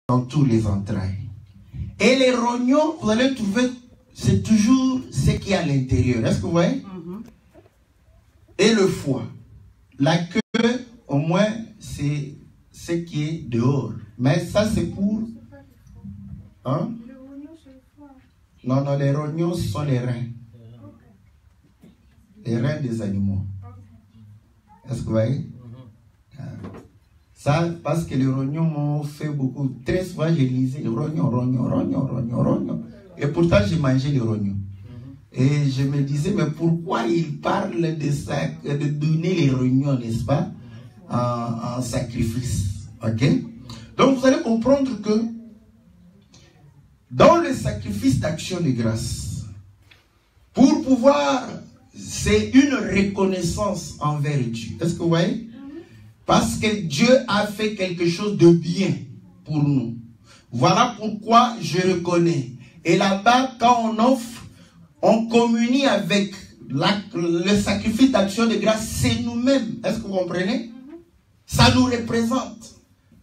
dans tous les entrailles. Et les rognons, vous allez trouver, c'est toujours ce qui est à l'intérieur. Est-ce que vous voyez? Et le foie. La queue, au moins, c'est ce qui est dehors. Mais ça, c'est pour... Hein? Non, non, les rognons, ce sont les reins. Les reins des animaux. Est-ce que vous voyez? Ça, parce que les rognons m'ont fait beaucoup. Très souvent, j'ai lisé rognons. Et pourtant, j'ai mangé les rognons. Et je me disais, mais pourquoi il parle de ça, de donner les rognons, n'est-ce pas, en sacrifice? Ok? Donc, vous allez comprendre que dans le sacrifice d'action de grâce, pour pouvoir, c'est une reconnaissance envers Dieu. Est-ce que vous voyez? Parce que Dieu a fait quelque chose de bien pour nous. Voilà pourquoi je reconnais. Et là-bas, quand on offre, on communie avec le sacrifice d'action de grâce, c'est nous-mêmes. Est-ce que vous comprenez? Ça nous représente.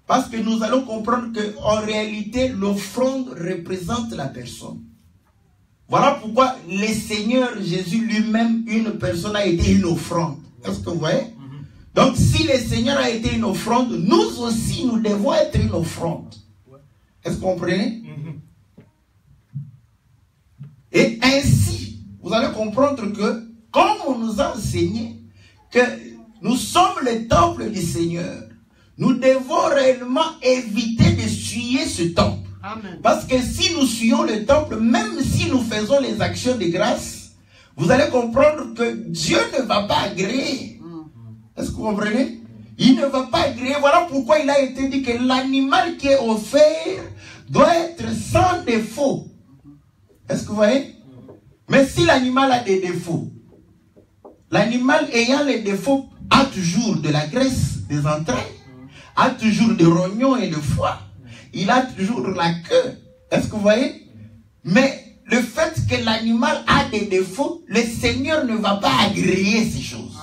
Parce que nous allons comprendre qu'en réalité, l'offrande représente la personne. Voilà pourquoi le Seigneur Jésus lui-même, une personne, a été une offrande. Est-ce que vous voyez? Donc si le Seigneur a été une offrande, nous aussi, nous devons être une offrande. Est-ce que vous comprenez? Et ainsi, vous allez comprendre que, comme on nous a enseigné que nous sommes le temple du Seigneur, nous devons réellement éviter de suyer ce temple. Amen. Parce que si nous suyons le temple, même si nous faisons les actions de grâce, vous allez comprendre que Dieu ne va pas agréer. Est-ce que vous comprenez? Il ne va pas agréer. Voilà pourquoi il a été dit que l'animal qui est offert doit être sans défaut. Est-ce que vous voyez? Mais si l'animal a des défauts, l'animal ayant les défauts a toujours de la graisse des entrailles, a toujours des rognons et le foie, il a toujours la queue. Est-ce que vous voyez? Mais le fait que l'animal a des défauts, le Seigneur ne va pas agréer ces choses.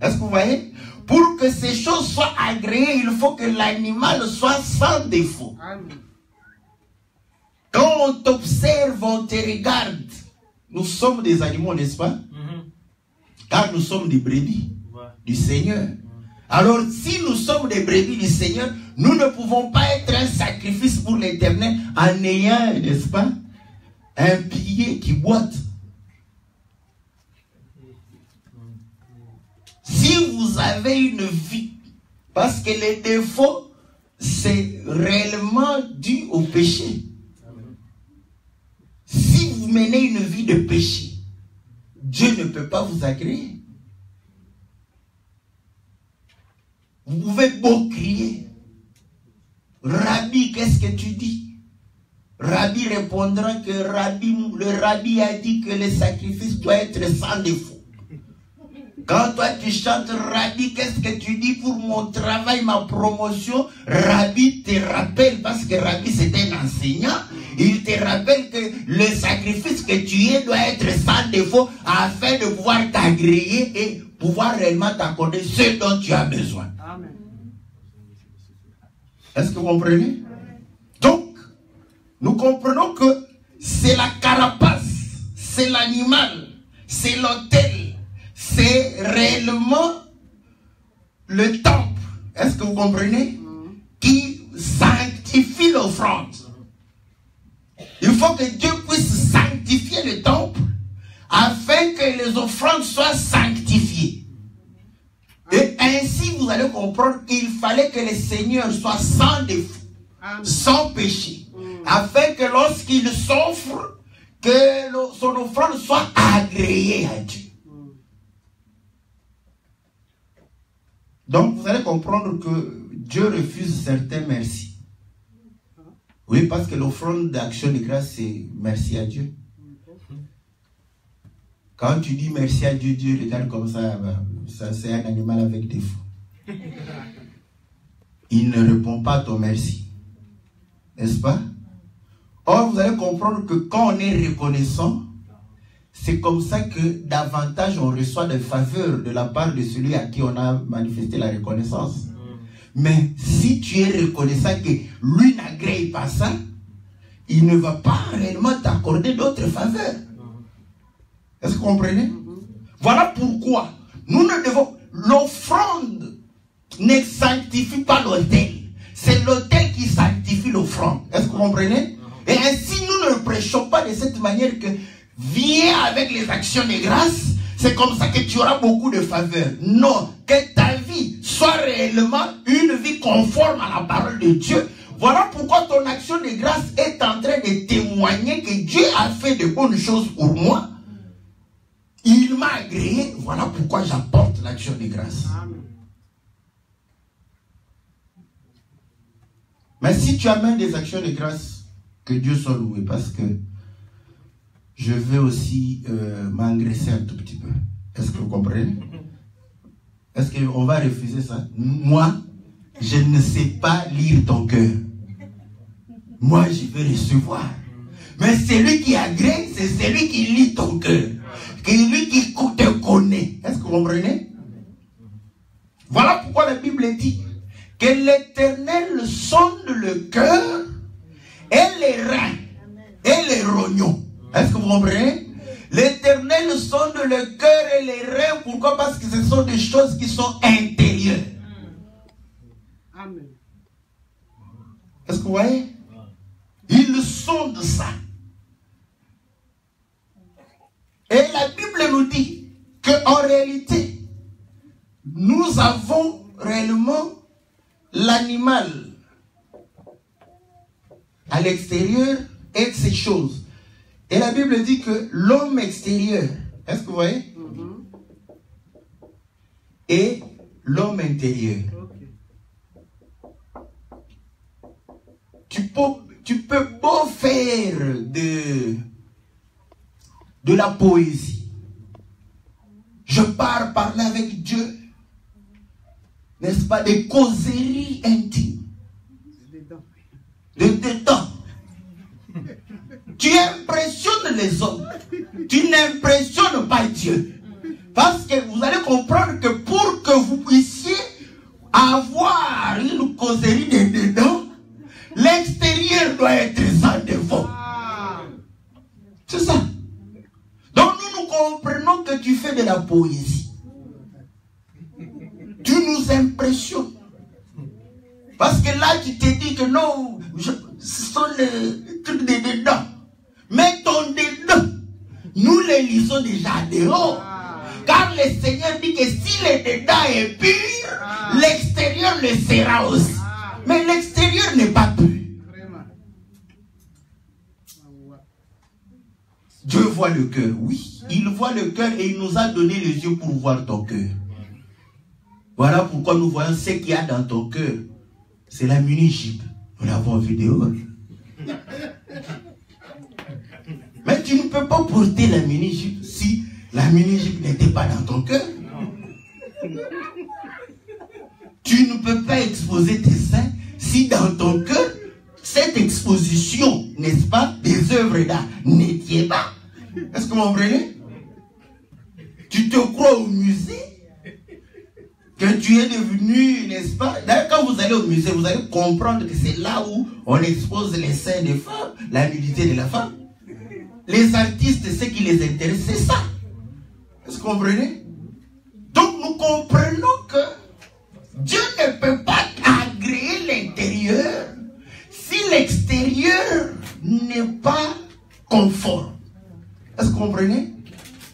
Est-ce que vous voyez? Pour que ces choses soient agréées, il faut que l'animal soit sans défaut. Quand on t'observe, on te regarde. Nous sommes des animaux, n'est-ce pas? Car nous sommes des brebis du Seigneur. Alors, si nous sommes des brebis du Seigneur, nous ne pouvons pas être un sacrifice pour l'Éternel en ayant, n'est-ce pas, un pied qui boite. Si vous avez une vie, parce que les défauts, c'est réellement dû au péché. Si vous menez une vie de péché, Dieu ne peut pas vous agréer. Vous pouvez beau crier. Rabbi, qu'est-ce que tu dis? Rabbi répondra que le Rabbi a dit que le sacrifice doit être sans défaut. Quand toi tu chantes Rabbi, qu'est-ce que tu dis pour mon travail, ma promotion? Rabbi te rappelle, parce que Rabbi c'est un enseignant, il te rappelle que le sacrifice que tu es doit être sans défaut afin de pouvoir t'agréer et pouvoir réellement t'accorder ce dont tu as besoin. Amen. Est-ce que vous comprenez? Donc, nous comprenons que c'est la carapace, c'est l'animal, c'est l'autel. C'est réellement le temple, est-ce que vous comprenez, qui sanctifie l'offrande. Il faut que Dieu puisse sanctifier le temple afin que les offrandes soient sanctifiées. Et ainsi vous allez comprendre qu'il fallait que le Seigneur soit sans défaut, sans péché, afin que lorsqu'il s'offre, que son offrande soit agréée à Dieu. Donc, vous allez comprendre que Dieu refuse certains merci. Oui, parce que l'offrande d'action de grâce, c'est merci à Dieu. Quand tu dis merci à Dieu, Dieu regarde comme ça, ça c'est un animal avec défaut. Il ne répond pas à ton merci. N'est-ce pas? Or, vous allez comprendre que quand on est reconnaissant, c'est comme ça que davantage on reçoit des faveurs de la part de celui à qui on a manifesté la reconnaissance. Mais si tu es reconnaissant que lui n'agrée pas ça, il ne va pas réellement t'accorder d'autres faveurs. Est-ce que vous comprenez? Voilà pourquoi nous ne devons... L'offrande ne sanctifie pas l'autel. C'est l'autel qui sanctifie l'offrande. Est-ce que vous comprenez? Et ainsi, nous ne prêchons pas de cette manière que viens avec les actions de grâce, c'est comme ça que tu auras beaucoup de faveurs. Non, que ta vie soit réellement une vie conforme à la parole de Dieu. Voilà pourquoi ton action de grâce est en train de témoigner que Dieu a fait de bonnes choses pour moi. Il m'a agréé. Voilà pourquoi j'apporte l'action de grâce. Amen. Mais si tu amènes des actions de grâce, que Dieu soit loué, parce que je veux aussi m'engraisser un tout petit peu. Est-ce que vous comprenez? Est-ce qu'on va refuser ça? Moi, je ne sais pas lire ton cœur. Moi, je vais recevoir. Mais celui qui agrée, c'est celui qui lit ton cœur. Celui qui te connaît. Est-ce que vous comprenez? Voilà pourquoi la Bible dit que l'Éternel sonde le cœur et les reins et les rognons. Est-ce que vous comprenez? L'Éternel sonde le cœur et les reins. Pourquoi? Parce que ce sont des choses qui sont intérieures. Amen. Est-ce que vous voyez? Il sonde ça. Et la Bible nous dit qu'en réalité, nous avons réellement l'animal à l'extérieur et ces choses. Et la Bible dit que l'homme extérieur, est-ce que vous voyez? Et l'homme intérieur. Tu peux beau faire de la poésie. Je pars parler avec Dieu. N'est-ce pas? Des causeries intimes. De dedans. Tu impressionnes les hommes. Tu n'impressionnes pas Dieu. Parce que vous allez comprendre que pour que vous puissiez avoir une causerie de dedans, l'extérieur doit être sans défaut. C'est ça. Donc nous comprenons que tu fais de la poésie. Tu nous impressionnes. Parce que là tu te dis que non, ce sont les trucs de dedans. Mais ton dedans, nous les lisons déjà dehors. Car le Seigneur dit que si le dedans est pur, l'extérieur le sera aussi. Mais l'extérieur n'est pas pur. Dieu voit le cœur, oui. Il voit le cœur et il nous a donné les yeux pour voir ton cœur. Voilà pourquoi nous voyons ce qu'il y a dans ton cœur. C'est la mini-jupe. Nous l'avons vu dehors. Mais tu ne peux pas porter la mini-jupe si la mini-jupe n'était pas dans ton cœur. Tu ne peux pas exposer tes seins si dans ton cœur, cette exposition, n'est-ce pas, des œuvres d'art n'était pas. Est-ce que vous comprenez? Tu te crois au musée, que tu es devenu, n'est-ce pas? D'ailleurs, quand vous allez au musée, vous allez comprendre que c'est là où on expose les seins des femmes, la nudité de la femme. Les artistes, ce qui les intéresse, c'est ça. Est-ce que vous comprenez? Donc, nous comprenons que Dieu ne peut pas agréer l'intérieur si l'extérieur n'est pas conforme. Est-ce que vous comprenez?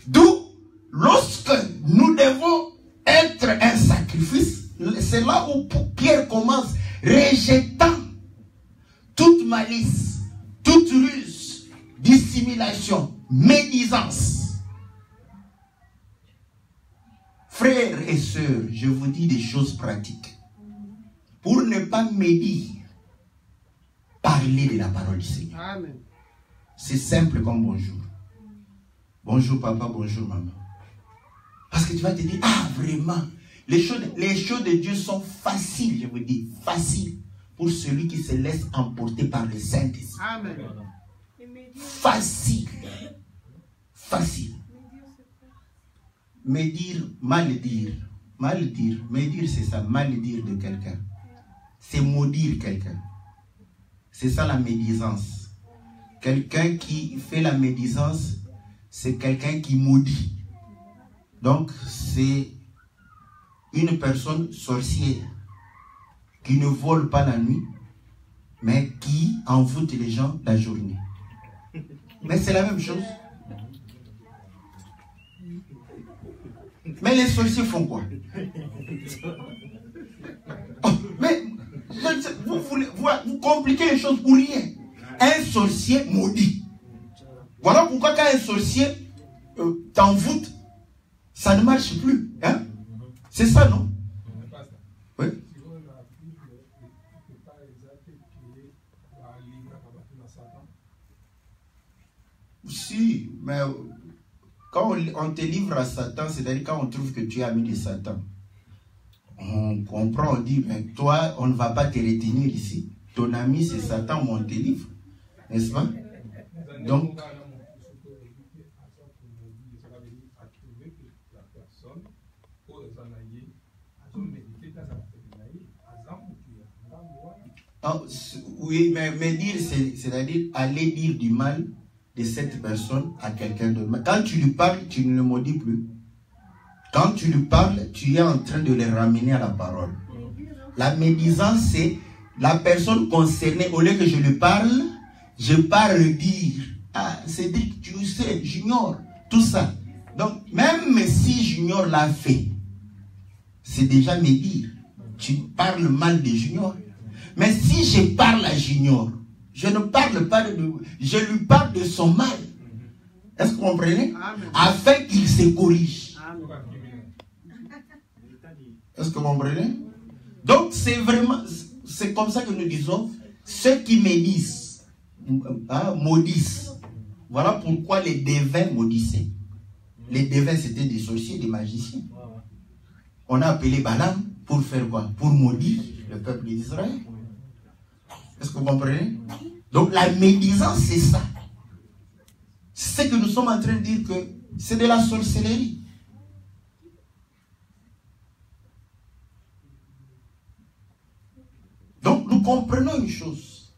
D'où, lorsque nous devons être un sacrifice, c'est là où Pierre commence, rejetant toute malice, toute ruse, dissimulation, médisance. Frères et sœurs, je vous dis des choses pratiques. Pour ne pas médire, parler de la parole du Seigneur. Amen. C'est simple comme bonjour. Bonjour papa, bonjour maman. Parce que tu vas te dire, ah vraiment, les choses de Dieu sont faciles, je vous dis, faciles pour celui qui se laisse emporter par le Saint-Esprit. Amen. Facile. Facile. Médire, mal dire. Mal dire. Médire, c'est ça, mal dire de quelqu'un. c'est maudire quelqu'un. C'est ça la médisance. Quelqu'un qui fait la médisance, c'est quelqu'un qui maudit. Donc, c'est une personne sorcière qui ne vole pas la nuit, mais qui envoûte les gens la journée. Mais c'est la même chose. Mais les sorciers font quoi? Oh, mais vous compliquez les choses pour rien. Un sorcier maudit. Voilà pourquoi quand un sorcier t'envoûte, ça ne marche plus. Hein? C'est ça, non? Oui. Si, mais quand on te livre à Satan, c'est-à-dire quand on trouve que tu es ami de Satan, on comprend, on dit, mais toi, on ne va pas te retenir ici. Ton ami, c'est Satan, on te livre. N'est-ce pas? Donc, oui, mais dire, c'est-à-dire aller dire du mal de cette personne à quelqu'un d'autre. Quand tu lui parles, tu ne le maudis plus. Quand tu lui parles, tu es en train de le ramener à la parole. La médisance, c'est la personne concernée, au lieu que je lui parle, je pars le dire. Ah, c'est dit, tu sais, j'ignore tout ça. Donc, même si j'ignore l'a fait, c'est déjà médire. Tu parles mal de j'ignore. Mais si je parle à j'ignore, je ne parle pas je lui parle de son mal. Est-ce que vous comprenez? Afin qu'il se corrige. Est-ce que vous comprenez? Donc c'est vraiment, c'est comme ça que nous disons, ceux qui médisent, maudissent. Voilà pourquoi les devins maudissaient. Les devins, c'était des sorciers, des magiciens. On a appelé Balaam pour faire quoi? Pour maudire le peuple d'Israël. Est-ce que vous comprenez? Donc la médisance, c'est ça. C'est ce que nous sommes en train de dire, que c'est de la sorcellerie. Donc nous comprenons une chose,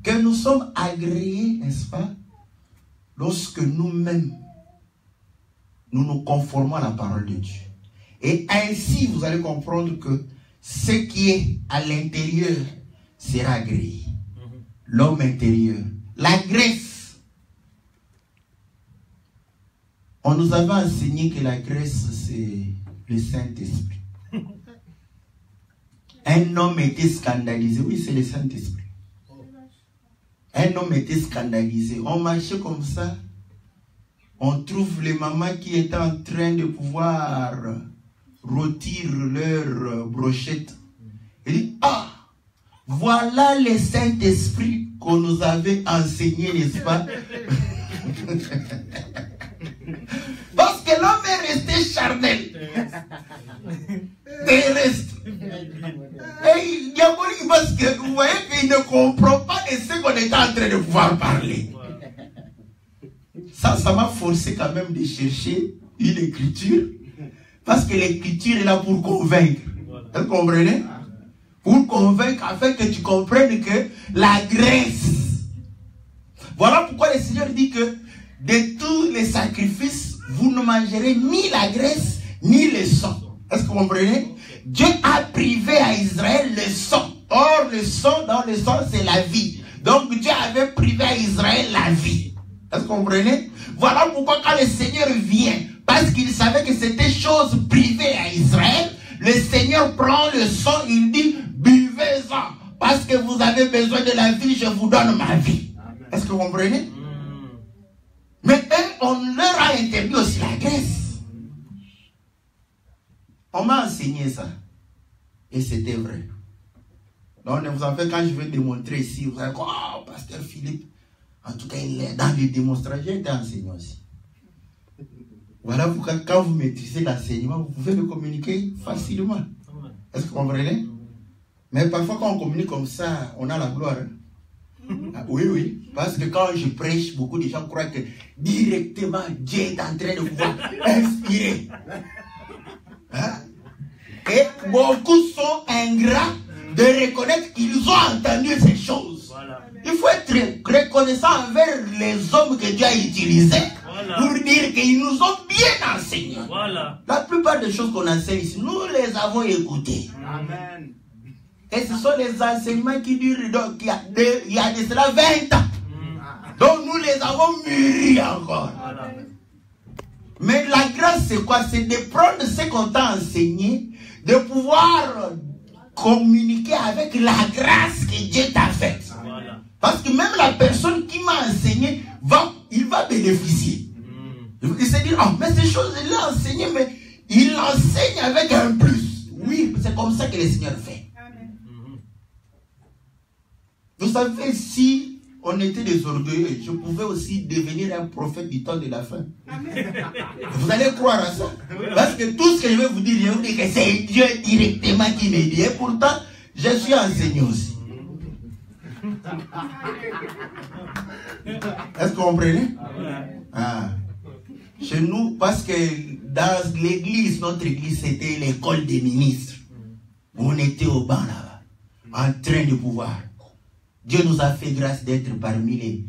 que nous sommes agréés, n'est-ce pas, lorsque nous-mêmes, nous nous conformons à la parole de Dieu. Et ainsi, vous allez comprendre que ce qui est à l'intérieur sera agréé. L'homme intérieur. La graisse. On nous avait enseigné que la graisse, c'est le Saint-Esprit. Un homme était scandalisé. Oui, c'est le Saint-Esprit. Un homme était scandalisé. On marchait comme ça. On trouve les mamans qui étaient en train de pouvoir rôtir leur brochette. Il dit, ah, voilà le Saint-Esprit qu'on nous avait enseigné, n'est-ce pas? Parce que l'homme est resté charnel. Terrestre. Et diabolique parce que vous voyez qu'il ne comprend pas de ce qu'on est en train de pouvoir parler. Ça m'a forcé quand même de chercher une écriture. Parce que l'écriture est là pour convaincre. Vous comprenez? Pour convaincre, afin que tu comprennes que la graisse. Voilà pourquoi le Seigneur dit que de tous les sacrifices, vous ne mangerez ni la graisse, ni le sang. Est-ce que vous comprenez? Dieu a privé à Israël le sang. Or, le sang, dans le sang, c'est la vie. Donc, Dieu avait privé à Israël la vie. Est-ce que vous comprenez? Voilà pourquoi quand le Seigneur vient, parce qu'il savait que c'était chose privée à Israël, le Seigneur prend le sang, il dit, buvez-en, parce que vous avez besoin de la vie, je vous donne ma vie. Est-ce que vous comprenez? Mais eux, on leur a interdit aussi la graisse. On m'a enseigné ça. Et c'était vrai. Donc, ne vous en faites, quand je vais démontrer ici, vous allez dire, oh, pasteur Philippe, en tout cas, il est dans les démonstrations, j'ai été enseignant aussi. Voilà pourquoi quand vous maîtrisez l'enseignement, vous pouvez le communiquer facilement. Est-ce que vous comprenez? Mais parfois quand on communique comme ça, on a la gloire. Ah, oui, oui. Parce que quand je prêche, beaucoup de gens croient que directement Dieu est en train de pouvoir inspirer. Hein? Et beaucoup sont ingrats de reconnaître qu'ils ont entendu ces choses. Voilà. Il faut être reconnaissant envers les hommes que Dieu a utilisés pour dire qu'ils nous ont bien enseignés. Voilà. La plupart des choses qu'on enseigne ici, nous les avons écoutées. Amen. Et ce sont les enseignements qui durent donc, il y a de cela 20 ans. Donc nous les avons mûris encore. Voilà. Mais la grâce c'est quoi? C'est de prendre ce qu'on t'a enseigné, de pouvoir communiquer avec la grâce que Dieu t'a faite. Voilà. Parce que même la personne qui m'a enseigné, il va bénéficier. Il se dit, ah, mais ces choses, il l'a enseigné, mais il enseigne avec un plus. Oui, c'est comme ça que le Seigneur fait. Vous savez, si on était des orgueilleux, je pouvais aussi devenir un prophète du temps de la fin. Vous allez croire à ça? Parce que tout ce que je vais vous dire, je vais vous dire que c'est Dieu directement qui me dit. Et pourtant, je suis enseigné aussi. Est-ce que vous comprenez? Ah. Chez nous, parce que dans l'église, notre église, c'était l'école des ministres. On était au banc là-bas, en train de pouvoir. Dieu nous a fait grâce d'être parmi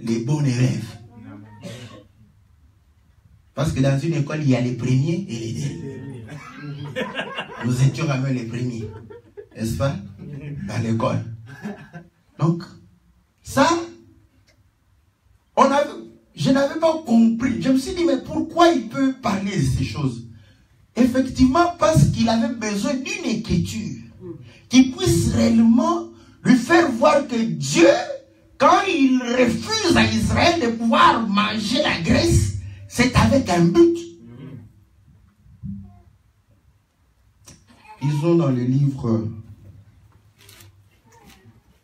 les bons élèves. Parce que dans une école, il y a les premiers et les derniers. Nous étions quand même les premiers. N'est-ce pas? Dans l'école. Donc, ça, je n'avais pas compris. Je me suis dit, mais pourquoi il peut parler de ces choses? Effectivement, parce qu'il avait besoin d'une écriture qui puisse réellement lui faire voir que Dieu, quand il refuse à Israël de pouvoir manger la graisse, c'est avec un but. Disons dans le livre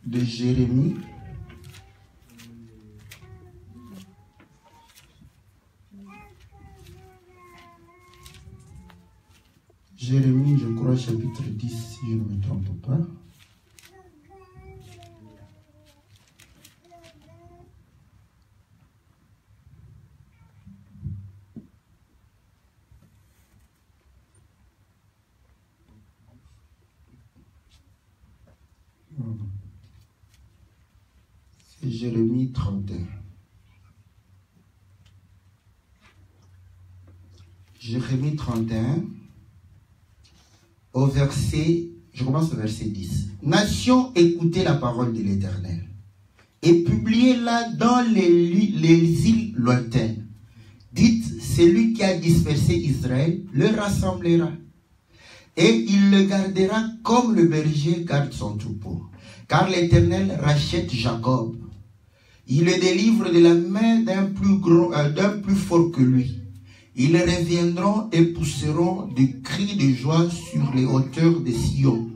de Jérémie, je crois, chapitre 10, si je ne me trompe pas. C'est Jérémie 31. Jérémie 31. Au verset, je commence au verset 10. Nation, écoutez la parole de l'Éternel et publiez-la dans les îles lointaines. Dites, celui qui a dispersé Israël le rassemblera et il le gardera comme le berger garde son troupeau. Car l'Éternel rachète Jacob. Il le délivre de la main d'un plus fort que lui. Ils reviendront et pousseront des cris de joie sur les hauteurs de Sion.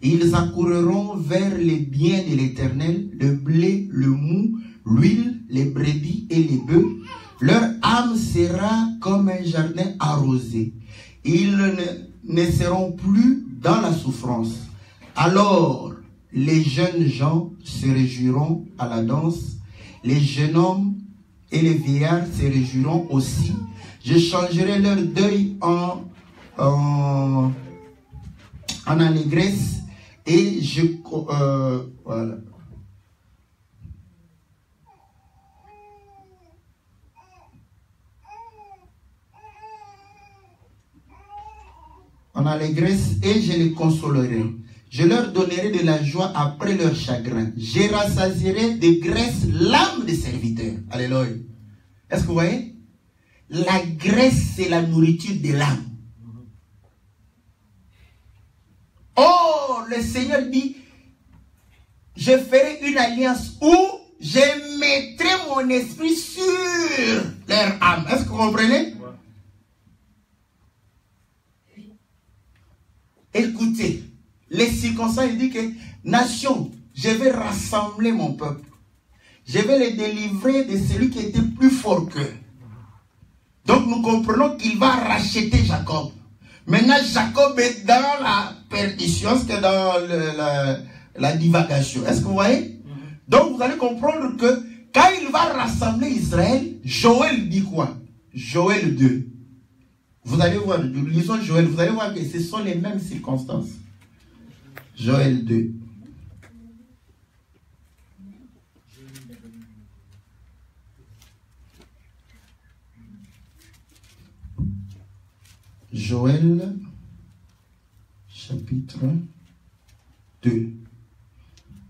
Ils accourront vers les biens de l'Éternel, le blé, le mou, l'huile, les brebis et les bœufs. Leur âme sera comme un jardin arrosé. Ils ne seront plus dans la souffrance. Alors, les jeunes gens se réjouiront à la danse. Les jeunes hommes et les vieillards se réjouiront aussi. Je changerai leur deuil en allégresse et voilà. En allégresse et je les consolerai. Je leur donnerai de la joie après leur chagrin. Je rassasierai de graisse l'âme des serviteurs. Alléluia. Est-ce que vous voyez? La graisse, c'est la nourriture de l'âme. Oh, le Seigneur dit, je ferai une alliance où je mettrai mon esprit sur leur âme. Est-ce que vous comprenez? Écoutez, les circonstances, il dit que, nation, je vais rassembler mon peuple. Je vais les délivrer de celui qui était plus fort qu'eux. Donc nous comprenons qu'il va racheter Jacob. Maintenant Jacob est dans la perdition, c'est dans la divagation. Est-ce que vous voyez? Donc vous allez comprendre que quand il va rassembler Israël, Joël dit quoi? Joël 2. Vous allez voir, lisons Joël, vous allez voir que ce sont les mêmes circonstances. Joël 2. Joël, chapitre 2.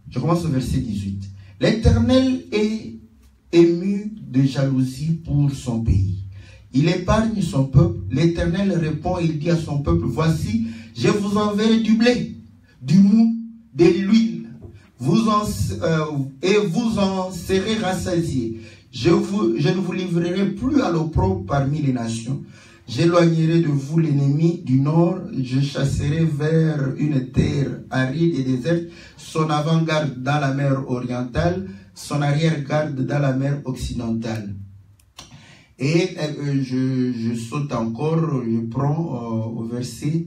Je commence au verset 18. L'Éternel est ému de jalousie pour son pays. Il épargne son peuple. L'Éternel répond, il dit à son peuple, voici, je vous enverrai du blé, du mou, de l'huile, et vous en serez rassasiés. Je ne vous livrerai plus à l'opprobre parmi les nations. J'éloignerai de vous l'ennemi du nord, je chasserai vers une terre aride et déserte, son avant-garde dans la mer orientale, son arrière-garde dans la mer occidentale. Et je saute encore, je prends au verset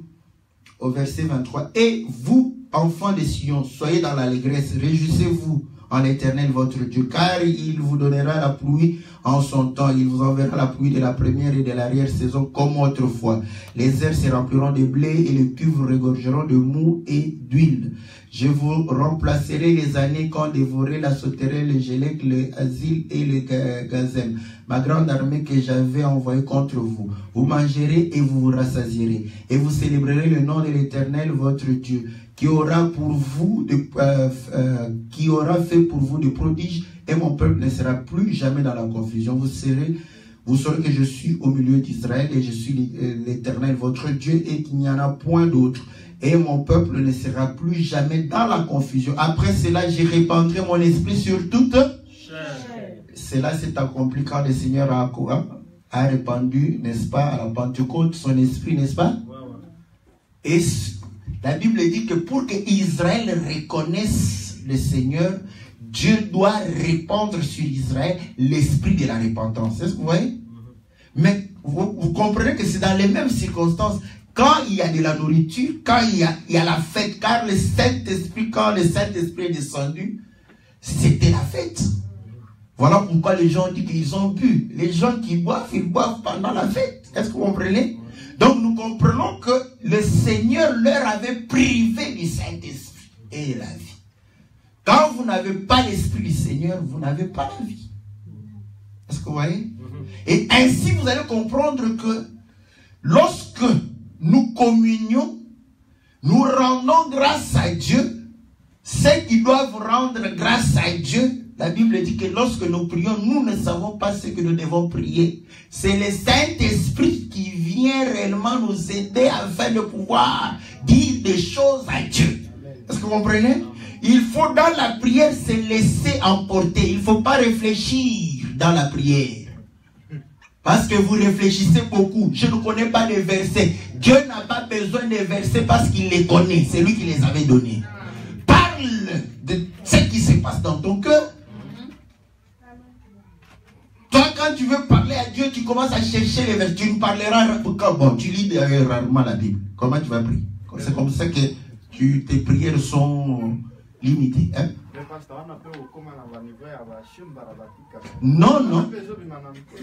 23. Et vous, enfants de Sion, soyez dans l'allégresse, réjouissez-vous en l'Éternel votre Dieu, car il vous donnera la pluie en son temps. Il vous enverra la pluie de la première et de l'arrière-saison comme autrefois. Les airs se rempliront de blé et les cuves regorgeront de mou et d'huile. Je vous remplacerai les années quand dévorer la sauterelle, le gélec, le asile et le gazelle, ma grande armée que j'avais envoyée contre vous. Vous mangerez et vous vous rassasierez. Et vous célébrerez le nom de l'Éternel votre Dieu, qui aura fait pour vous des prodiges, et mon peuple ne sera plus jamais dans la confusion. Vous saurez que je suis au milieu d'Israël et je suis l'Éternel votre Dieu et qu'il n'y en a point d'autre. Et mon peuple ne sera plus jamais dans la confusion. Après cela, je répandrai mon esprit sur toute chair. Cela s'est accompli quand le Seigneur a répandu, n'est-ce pas, à la Pentecôte, son esprit, n'est-ce pas? Et la Bible dit que pour que Israël reconnaisse le Seigneur, Dieu doit répandre sur Israël l'esprit de la repentance. Est-ce que vous voyez? Mais vous comprenez que c'est dans les mêmes circonstances. Quand il y a de la nourriture, quand il y a la fête, car le Saint-Esprit, quand le Saint-Esprit est descendu, c'était la fête. Voilà pourquoi les gens disent qu'ils ont bu. Les gens qui boivent, ils boivent pendant la fête. Est-ce que vous comprenez? Donc nous comprenons que le Seigneur leur avait privé du Saint-Esprit et de la vie. Quand vous n'avez pas l'Esprit du Seigneur, vous n'avez pas la vie. Est-ce que vous voyez? Et ainsi vous allez comprendre que lorsque nous communions, nous rendons grâce à Dieu. Ceux qui doivent rendre grâce à Dieu, la Bible dit que lorsque nous prions, nous ne savons pas ce que nous devons prier. C'est le Saint-Esprit qui vient réellement nous aider afin de pouvoir dire des choses à Dieu. Est-ce que vous comprenez? Il faut dans la prière se laisser emporter. Il ne faut pas réfléchir dans la prière. Parce que vous réfléchissez beaucoup. Je ne connais pas les versets. Dieu n'a pas besoin des versets parce qu'il les connaît. C'est lui qui les avait donnés. Parle de ce qui se passe dans ton cœur. Toi, quand tu veux parler à Dieu, tu commences à chercher les versets. Tu ne parleras pas. Bon, tu lis rarement la Bible. Comment tu vas prier? C'est comme ça que tes prières sont limitées. Hein? Non, non.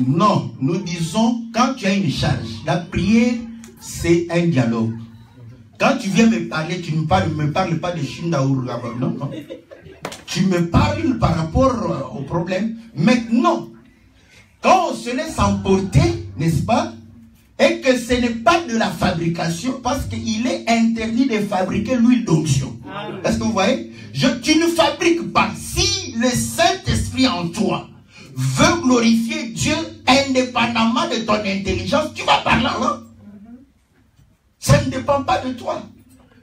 Non, nous disons, quand tu as une charge, la prière, c'est un dialogue. Quand tu viens me parler, tu ne me parles pas de Shindaour. Non, non. Tu me parles par rapport au problème. Maintenant, quand on se laisse emporter, n'est-ce pas, et que ce n'est pas de la fabrication, parce qu'il est interdit de fabriquer l'huile d'onction. Est-ce que vous voyez? Tu ne fabriques pas. Si le Saint-Esprit en toi veut glorifier Dieu indépendamment de ton intelligence, tu vas par là, hein? Ça ne dépend pas de toi.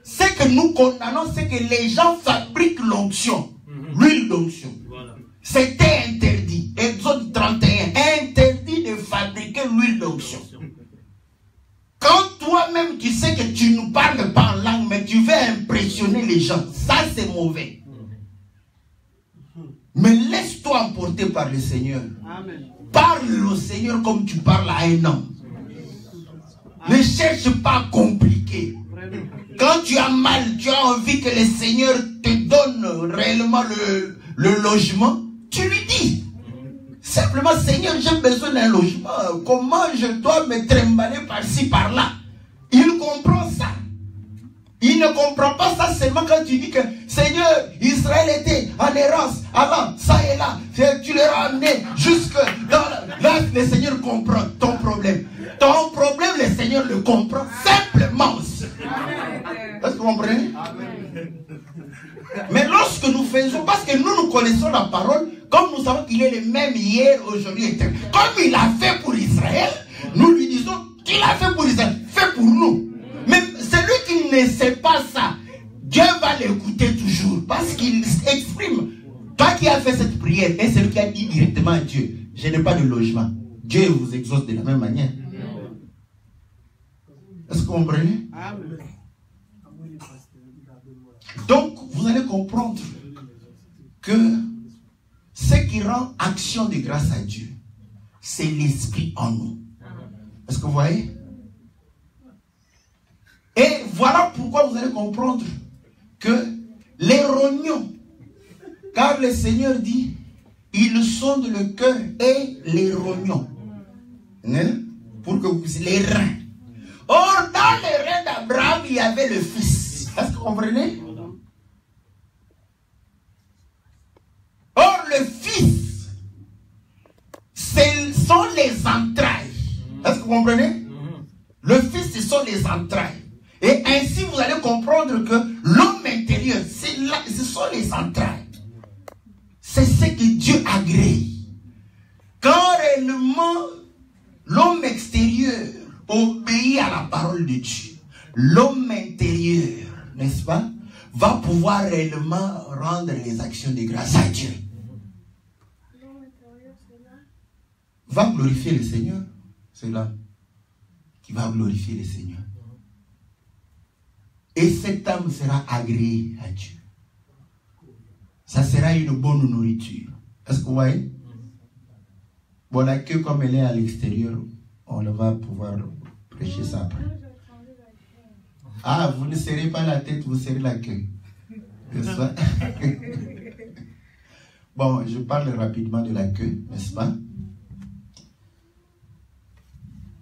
Ce que nous condamnons, c'est que les gens fabriquent l'onction, l'huile d'onction. Voilà. C'était interdit. Exode 31, interdit de fabriquer l'huile d'onction. Quand toi-même tu sais que tu ne parles pas en langue, mais tu veux impressionner les gens, ça c'est mauvais. Mais laisse-toi emporter par le Seigneur. Amen. Parle au Seigneur comme tu parles à un homme. Ne cherche pas à compliquer. Quand tu as mal, tu as envie que le Seigneur te donne réellement le logement, tu lui dis. Simplement, Seigneur, j'ai besoin d'un logement. Comment je dois me trimballer par-ci, par-là? Il comprend ça. Il Il ne comprend pas ça seulement quand tu dis que Seigneur, Israël était en errance avant, ça et là. Tu les as amenés jusque dans là, le Seigneur comprend ton problème. Ton problème, le Seigneur le comprend simplement aussi. Est-ce que vous comprenez? Mais lorsque nous faisons, parce que nous connaissons la parole, comme nous savons qu'il est le même hier, aujourd'hui et éternel. Comme il a fait pour Israël, nous lui disons qu'il a fait pour Israël, fait pour nous. Mais celui qui ne sait pas ça, Dieu va l'écouter toujours. Parce qu'il exprime. Toi qui as fait cette prière, et celui qui a dit directement à Dieu, je n'ai pas de logement. Dieu vous exauce de la même manière. Est-ce que vous comprenez? Donc, vous allez comprendre que ce qui rend action de grâce à Dieu, c'est l'esprit en nous. Est-ce que vous voyez? Et voilà pourquoi vous allez comprendre que les rognons, car le Seigneur dit, ils sondent le cœur et les rognons. Hein? Pour que vous puissiez les reins. Or, dans les reins d'Abraham, il y avait le fils. Est-ce que vous comprenez? Or, le fils, ce sont les entrailles. Est-ce que vous comprenez? Le fils, ce sont les entrailles. Et ainsi, vous allez comprendre que l'homme intérieur, ce sont les entrailles. C'est ce que Dieu agrée. Quand réellement, l'homme extérieur obéit à la parole de Dieu, l'homme intérieur, n'est-ce pas, va pouvoir réellement rendre les actions de grâce à Dieu. Va glorifier le Seigneur. C'est là qui va glorifier le Seigneur. Et cette âme sera agréée à Dieu. Ça sera une bonne nourriture. Est-ce que vous voyez? Bon, la queue, comme elle est à l'extérieur, on va pouvoir prêcher ça après. Ah, vous ne serrez pas la tête, vous serrez la queue. N'est-ce pas? Bon, je parle rapidement de la queue, n'est-ce pas?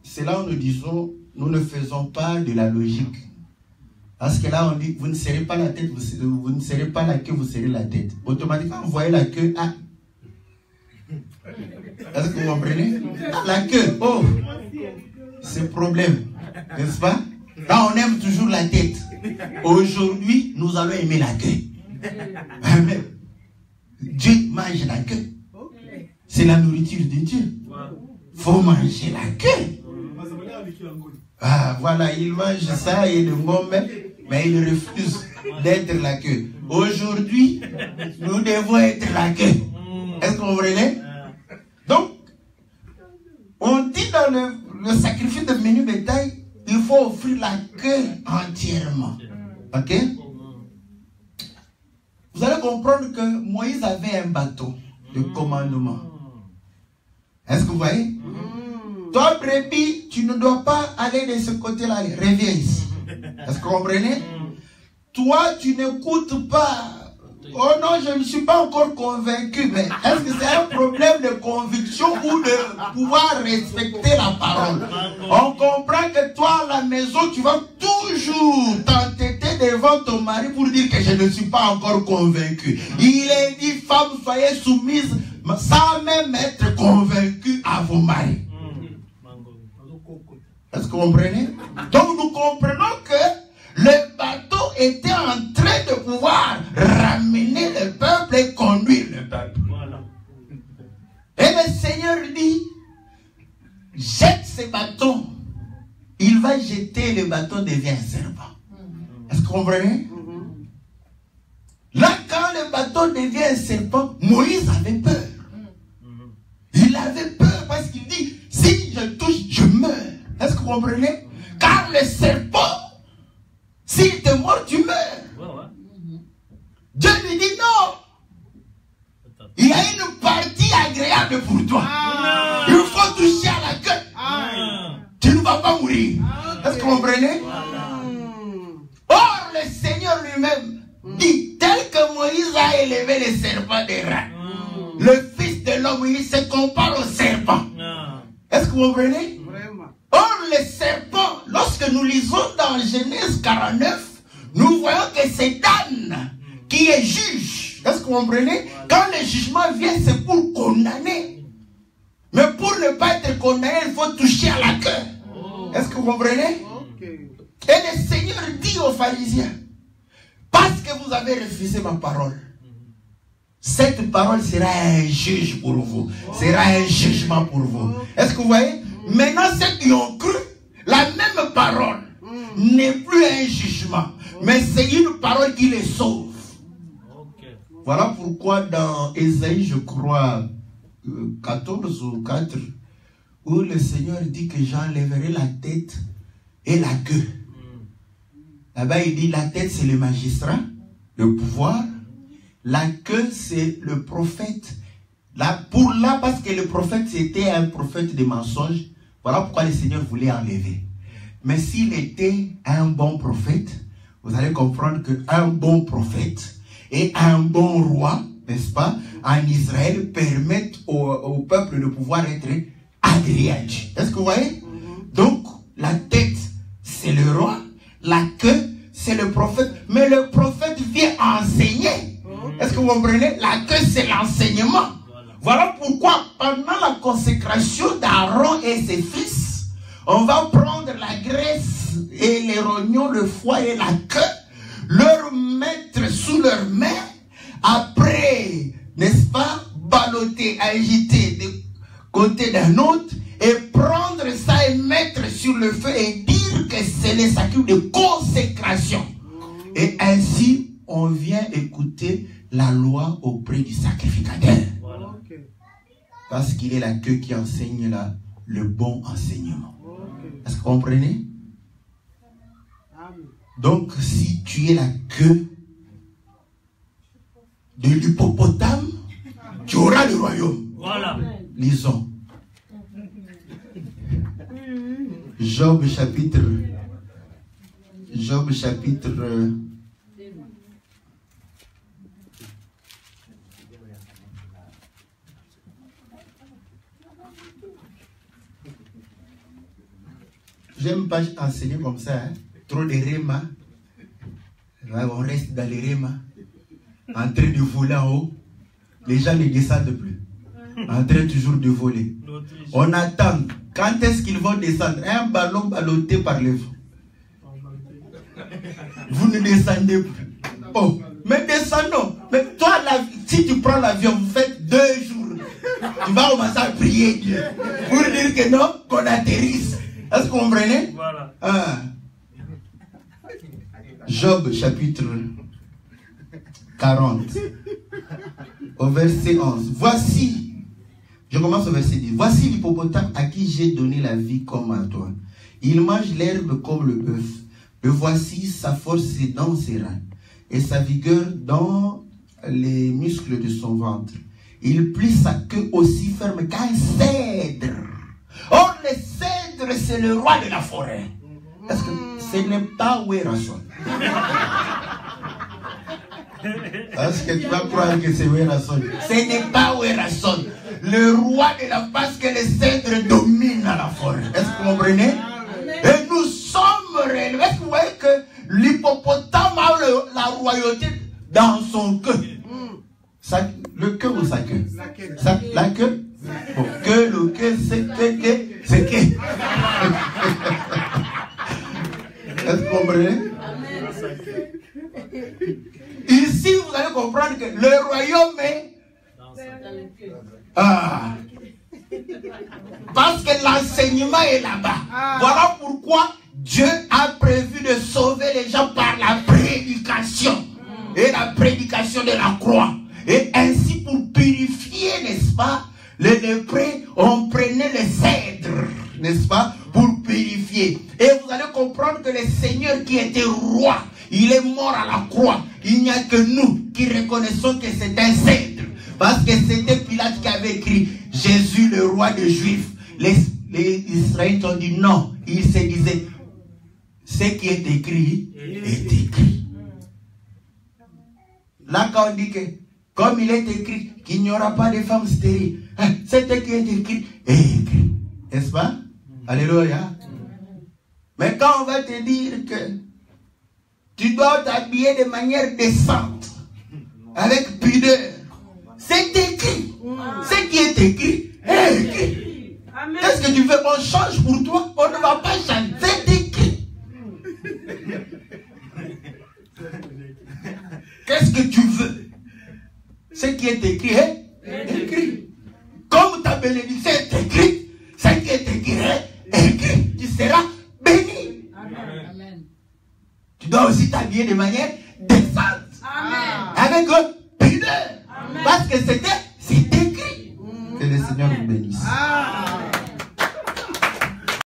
C'est là où nous disons, nous ne faisons pas de la logique. Parce que là, on dit, vous ne serrez pas la tête, vous ne serrez pas la queue, vous serrez la tête. Automatiquement, vous voyez la queue, ah. Est-ce que vous comprenez? La queue, oh, c'est problème, n'est-ce pas? Là, on aime toujours la tête. Aujourd'hui, nous allons aimer la queue. Amen. Dieu mange la queue. C'est la nourriture de Dieu. Il faut manger la queue. Ah, voilà, il mange ça et le ngombe, mais il refuse d'être la queue. Aujourd'hui, nous devons être la queue. Est-ce que vous comprenez? Donc, on dit dans le sacrifice de menu bétail, il faut offrir la queue entièrement. Ok? Vous allez comprendre que Moïse avait un bateau de commandement. Est-ce que vous voyez? Toi, brebis, tu ne dois pas aller de ce côté-là. Reviens ici. Est-ce que vous comprenez? Toi, tu n'écoutes pas. Oh non, je ne suis pas encore convaincu. Mais est-ce que c'est un problème de conviction ou de pouvoir respecter la parole? On comprend que toi, à la maison, tu vas toujours t'entêter devant ton mari pour dire que je ne suis pas encore convaincu. Il est dit, femmes, soyez soumises sans même être convaincues à vos maris. Est-ce que vous comprenez? Donc nous comprenons que le bateau était en train de pouvoir ramener le peuple et conduire le peuple. Et le Seigneur dit, jette ce bâton. Il va jeter, le bâton devient un serpent. Est-ce que vous comprenez? Là, quand le bâton devient un serpent, Moïse avait peur. Il avait peur parce qu'il dit, si je touche, je meurs. Est-ce que vous comprenez? Car le serpent, s'il te mord, tu meurs. Dieu lui dit non. Il y a une partie agréable pour toi. Il faut toucher à la queue. Tu ne vas pas mourir. Est-ce que vous comprenez? Or, le Seigneur lui-même dit, tel que Moïse a élevé le serpent des rats, le Fils de l'homme, il se compare au serpent. Est-ce que vous comprenez? Or, le serpent, lorsque nous lisons dans Genèse 49, Nous voyons que c'est Dan qui est juge. Est-ce que vous comprenez? Quand le jugement vient, c'est pour condamner. Mais pour ne pas être condamné, il faut toucher à la queue. Est-ce que vous comprenez? Et le Seigneur dit aux pharisiens, parce que vous avez refusé ma parole, cette parole sera un juge pour vous. Sera un jugement pour vous. Est-ce que vous voyez? Maintenant, ceux qui ont cru, la même parole n'est plus un jugement, mais c'est une parole qui les sauve. Voilà pourquoi dans Ésaïe, je crois, 14 ou 4, où le Seigneur dit que j'enlèverai la tête et la queue. Là-bas, il dit la tête, c'est le magistrat, le pouvoir. La queue, c'est le prophète. Parce que le prophète, c'était un prophète de mensonges. Voilà pourquoi le Seigneur voulait enlever. Mais s'il était un bon prophète, vous allez comprendre qu'un bon prophète et un bon roi, n'est-ce pas, en Israël, permettent au peuple de pouvoir être agréable. Est-ce que vous voyez? Donc, la tête, c'est le roi. La queue, c'est le prophète. Mais le prophète vient enseigner. Est-ce que vous comprenez? La queue, c'est l'enseignement. Voilà pourquoi, pendant la consécration d'Aaron et ses fils, on va prendre la graisse et les rognons, le foie et la queue, leur mettre sous leurs mains, après, n'est-ce pas, balloter, agiter de côté d'un autre, et prendre ça et mettre sur le feu et dire que c'est les sacrements de consécration. Et ainsi, on vient écouter la loi auprès du sacrificateur. Voilà. Parce qu'il est la queue qui enseigne le bon enseignement. Est-ce que vous comprenez? Donc, si tu es la queue de l'hippopotame, tu auras le royaume. Voilà. Lisons. Job chapitre. J'aime pas enseigner comme ça, hein? Trop de réma. On reste dans les rémas, en train de voler en haut. Les gens ne descendent plus. En train toujours de voler. On attend. Quand est-ce qu'ils vont descendre? Un ballon ballotté par le vent. Vous ne descendez plus. Oh, mais descendons. Mais toi, si tu prends l'avion, vous faites 2 jours. Tu vas commencer à prier Dieu. Pour dire que non, qu'on atterrisse. Est-ce que vous comprenez? Voilà. Job chapitre 40 au verset 11. Voici, je commence au verset 10. Voici l'hippopotame à qui j'ai donné la vie comme à toi. Il mange l'herbe comme le bœuf. Le voici, sa force est dans ses reins et sa vigueur dans les muscles de son ventre. Il plie sa queue aussi ferme qu'un cèdre. Or, le cèdre, c'est le roi de la forêt. Est-ce que ce n'est pas Werason? Parce que tu vas croire que c'est Werason. Ce n'est pas Werason. Le roi de la... Parce que le cèdre domine la forêt. Est-ce que vous comprenez? Et nous sommes réellement... Est-ce que vous voyez que l'hippopotame a la royauté dans son queue? Le queue ou sa queue? La queue? Bon, que le queue, c'est que. Est-ce que vous comprenez? Ici, vous allez comprendre que le royaume est... Parce que l'enseignement est là-bas. Voilà pourquoi Dieu a prévu de sauver les gens par la prédication. Et la prédication de la croix. Et ainsi pour purifier, n'est-ce pas, les lépreux, on prenait le cèdre, n'est-ce pas, pour purifier. Et vous allez comprendre que le Seigneur qui était roi, il est mort à la croix. Il n'y a que nous qui reconnaissons que c'est un cèdre. Parce que c'était Pilate qui avait écrit Jésus le roi des Juifs. Les Israélites ont dit non. Ils se disaient ce qui est écrit est écrit. Là quand on dit que comme il est écrit qu'il n'y aura pas de femmes stériles, c'est qui est écrit est écrit. N'est-ce pas? Alléluia. Mais quand on va te dire que Tu dois t'habiller de manière décente, avec pudeur. C'est écrit. Ce qui est écrit est écrit. Qu'est-ce que tu veux? On change pour toi? On ne va pas changer. C'est écrit. Qu'est-ce que tu veux? Ce qui est écrit est écrit. Comme ta bénédiction est écrite, ce qui est écrit est écrit. Tu seras béni. Amen. Tu dois aussi t'habiller de manière décente. Amen. Avec pudeur. Amen. Parce que c'est écrit. Que le Seigneur nous bénisse.